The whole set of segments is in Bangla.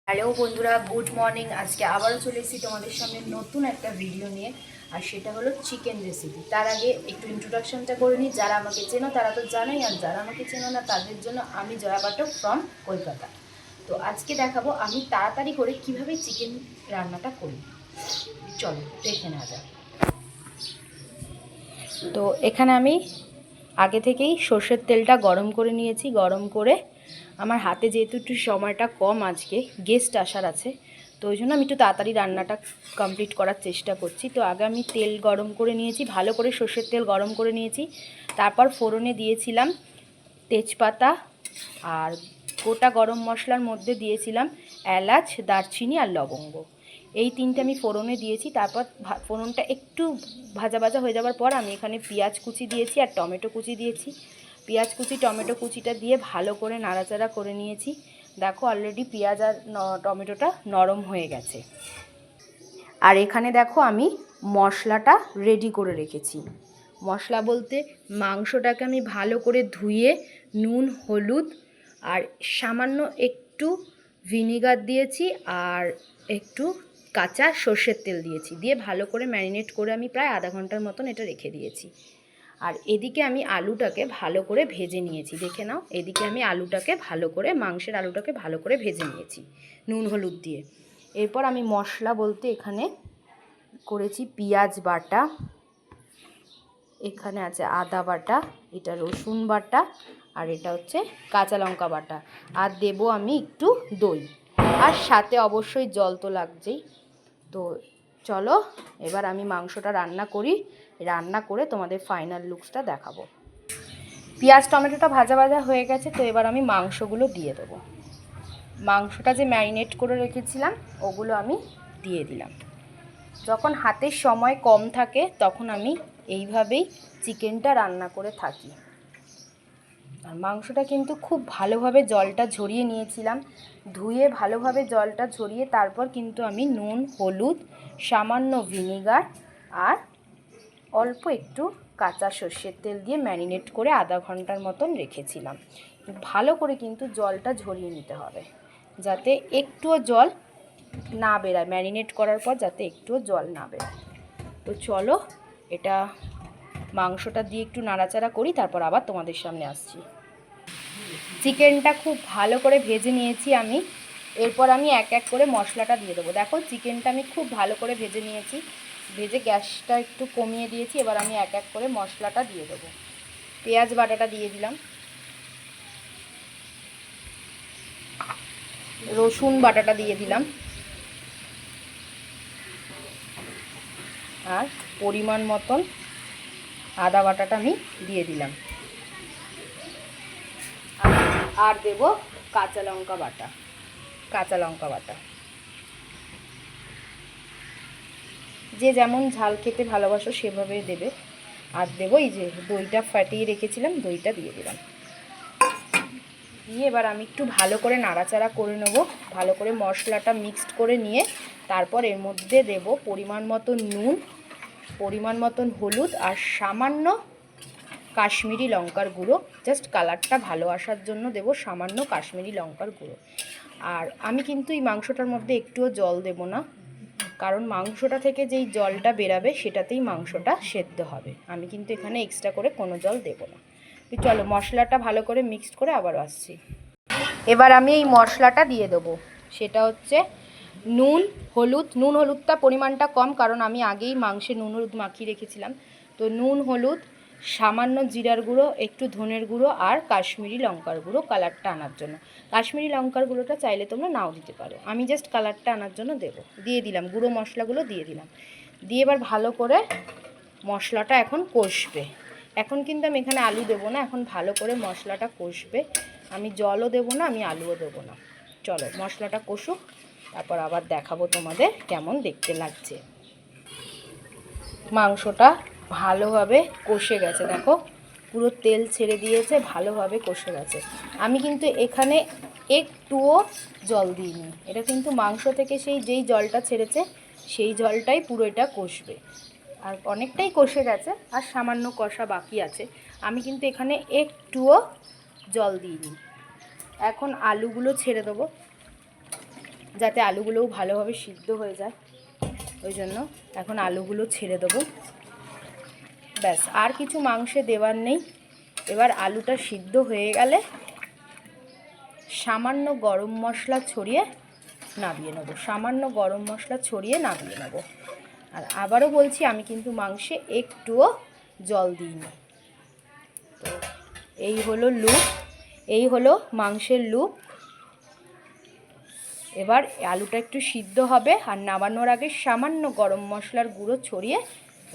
হ্যালো বন্ধুরা, গুড মর্নিং। আজকে আবারও চলে এসেছি তোমাদের সামনে নতুন একটা ভিডিও নিয়ে, আর সেটা হলো চিকেন রেসিপি। তার আগে একটু ইন্ট্রোডাকশনটা করে নিই। যারা আমাকে চেনো তারা তো জানোই, আর যারা আমাকে চেনো না তাদের জন্য আমি জয়া পাঠক ফ্রম কলকাতা। তো আজকে দেখাবো আমি তাড়াতাড়ি করে কিভাবে চিকেন রান্নাটা করি। চলো দেখে নেওয়া যাক। তো এখানে আমি আগে থেকেই সর্ষের তেলটা গরম করে নিয়েছি। গরম করে আমার হাতে যেহেতু একটু সময়টা কম, আজকে গেস্ট আসার আছে, তো ওই জন্য আমি একটু তাড়াতাড়ি রান্নাটা কমপ্লিট করার চেষ্টা করছি। তো আগে আমি তেল গরম করে নিয়েছি, ভালো করে সর্ষের তেল গরম করে নিয়েছি। তারপর ফোড়নে দিয়েছিলাম তেজপাতা, আর গোটা গরম মশলার মধ্যে দিয়েছিলাম এলাচ, দারচিনি আর লবঙ্গ। এই তিনটে আমি ফোড়নে দিয়েছি। তারপর ফোড়নটা একটু ভাজা ভাজা হয়ে যাওয়ার পর আমি এখানে পেঁয়াজ কুচি দিয়েছি আর টমেটো কুচি দিয়েছি। পেঁয়াজ কুচি টমেটো কুচিটা দিয়ে ভালো করে নাড়াচাড়া করে নিয়েছি। দেখো অলরেডি পেঁয়াজ আর টমেটোটা নরম হয়ে গেছে। আর এখানে দেখো আমি মশলাটা রেডি করে রেখেছি। মশলা বলতে মাংসটাকে আমি ভালো করে ধুয়ে নুন, হলুদ আর সামান্য একটু ভিনিগার দিয়েছি, আর একটু কাঁচা সর্ষের তেল দিয়েছি, দিয়ে ভালো করে ম্যারিনেট করে আমি প্রায় আধা ঘন্টার মতন এটা রেখে দিয়েছি। আর এদিকে আমি আলুটাকে ভালো করে ভেজে নিয়েছি। দেখে নাও, এদিকে আমি আলুটাকে ভালো করে, মাংসের আলুটাকে ভালো করে ভেজে নিয়েছি নুন হলুদ দিয়ে। এরপর আমি মশলা বলতে এখানে করেছি পেঁয়াজ বাটা, এখানে আছে আদা বাটা, এটা রসুন বাটা, আর এটা হচ্ছে কাঁচা লঙ্কা বাটা, আর দেবো আমি একটু দই, আর সাথে অবশ্যই জল তো লাগছেই। তো চলো এবার আমি মাংসটা রান্না করি, রান্না করে তোমাদের ফাইনাল লুকসটা দেখাবো। পেঁয়াজ টমেটোটা ভাজা ভাজা হয়ে গেছে, তো এবার আমি মাংসগুলো দিয়ে দেবো। মাংসটা যে ম্যারিনেট করে রেখেছিলাম ওগুলো আমি দিয়ে দিলাম। যখন হাতের সময় কম থাকে তখন আমি এইভাবেই চিকেনটা রান্না করে থাকি। আর মাংসটা কিন্তু খুব ভালোভাবে জলটা ঝরিয়ে নিয়েছিলাম, ধুয়ে ভালোভাবে জলটা ঝরিয়ে তারপর কিন্তু আমি নুন, হলুদ, সামান্য ভিনিগার আর অল্প একটু কাঁচা সর্ষের তেল দিয়ে ম্যারিনেট করে আধা ঘন্টার মতন রেখেছিলাম। ভালো করে কিন্তু জলটা ঝরিয়ে নিতে হবে, যাতে একটুও জল না বেরায়, ম্যারিনেট করার পর যাতে একটুও জল না বেরায়। তো চলো এটা মাংসটা দিয়ে একটু নাড়াচাড়া করি, তারপর আবার তোমাদের সামনে আসছি। চিকেনটা খুব ভালো করে ভেজে নিয়েছি আমি। এরপর আমি এক এক করে মশলাটা দিয়ে দেবো। দেখো চিকেনটা আমি খুব ভালো করে ভেজে নিয়েছি, ভেজে গ্যাসটা একটু কমিয়ে দিয়েছি। এবার আমি এক এক করে মশলাটা দিয়ে দেবো। পেঁয়াজ বাটাটা দিয়ে দিলাম, রসুন বাটাটা দিয়ে দিলাম, আর পরিমাণ মতন আদা বাটাটা আমি দিয়ে দিলাম, আর দেব কাঁচা লঙ্কা বাটা, যে যেমন ঝাল খেতে ভালোবাসো সেভাবে দেবে। আর দেবো এই যে দইটা ফাটিয়ে রেখেছিলাম, দইটা দিয়ে দিলাম। দিয়ে এবার আমি একটু ভালো করে নাড়াচাড়া করে নেবো, ভালো করে মশলাটা মিক্সড করে নিয়ে তারপর এর মধ্যে দেব পরিমাণ মতন নুন, পরিমাণ মতন হলুদ, আর সামান্য কাশ্মীরি লঙ্কার গুঁড়ো। জাস্ট কালারটা ভালো আসার জন্য দেব সামান্য কাশ্মীরি লঙ্কার গুঁড়ো। আর আমি কিন্তু এই মাংসটার মধ্যে একটুও জল দেব না, কারণ মাংসটা থেকে যেই জলটা বেরাবে সেটাতেই মাংসটা সেদ্ধ হবে। আমি কিন্তু এখানে এক্সট্রা করে কোনো জল দেব না। তো চলো মশলাটা ভালো করে মিক্সড করে আবার আসছি। এবার আমি এই মশলাটা দিয়ে দেবো, সেটা হচ্ছে নুন হলুদটা পরিমাণটা কম, কারণ আমি আগেই মাংসে নুন হলুদ মাখিয়ে রেখেছিলাম। তো নুন হলুদ, সামান্য জিরার গুঁড়ো, একটু ধনের গুঁড়ো, আর কাশ্মীরি লঙ্কার গুঁড়ো কালারটা আনার জন্য। কাশ্মীরি লঙ্কার গুঁড়োটা চাইলে তোমরা নাও দিতে পারো, আমি জাস্ট কালারটা আনার জন্য দিয়ে দিলাম। গুঁড়ো মশলাগুলো দিয়ে দিলাম, দিয়ে এবার ভালো করে মশলাটা এখন কষবে। এখন কিন্তু আমি এখানে আলু দেবো না, এখন ভালো করে মশলাটা কষবে। আমি জলও দেবো না, আমি আলুও দেবো না। চলো মশলাটা কষুক, তারপর আবার দেখাবো তোমাদের কেমন দেখতে লাগছে। মাংসটা ভালোভাবে কষে গেছে, দেখো পুরো তেল ছেড়ে দিয়েছে, ভালোভাবে কষে গেছে। আমি কিন্তু এখানে একটুও জল দিইনি, এটা কিন্তু মাংস থেকে যেই জলটা ছেড়েছে সেই জলটাই পুরো এটা কষবে। আর অনেকটাই কষে গেছে, আর সামান্য কষা বাকি আছে। আমি কিন্তু এখানে একটুও জল দিইনি। এখন আলুগুলো ছেড়ে দেবো। যাতে আলুগুলোও ভালোভাবে সিদ্ধ হয়ে যায়। ওই জন্য এখন আলুগুলো ছেড়ে দেবো। ব্যাস, আর কিছু মাংসে দেওয়ার নেই। এবার আলুটা সিদ্ধ হয়ে গেলে সামান্য গরম মশলা ছড়িয়ে নামিয়ে নেবো, সামান্য গরম মশলা ছড়িয়ে নামিয়ে নেবো। আর আবারও বলছি, আমি কিন্তু মাংসে একটুও জল দিইনি। তো এই হলো লুক, এই হলো মাংসের লুক। এবার আলুটা একটু সিদ্ধ হবে, আর নামানোর আগে সামান্য গরম মশলার গুঁড়ো ছড়িয়ে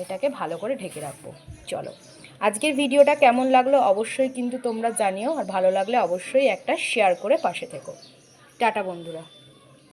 এটাকে ভালো করে ঢেকে রাখবো। চলো, আজকের ভিডিওটা কেমন লাগলো অবশ্যই কিন্তু তোমরা জানিও, আর ভালো লাগলে অবশ্যই একটা শেয়ার করে পাশে থেকো। টাটা বন্ধুরা।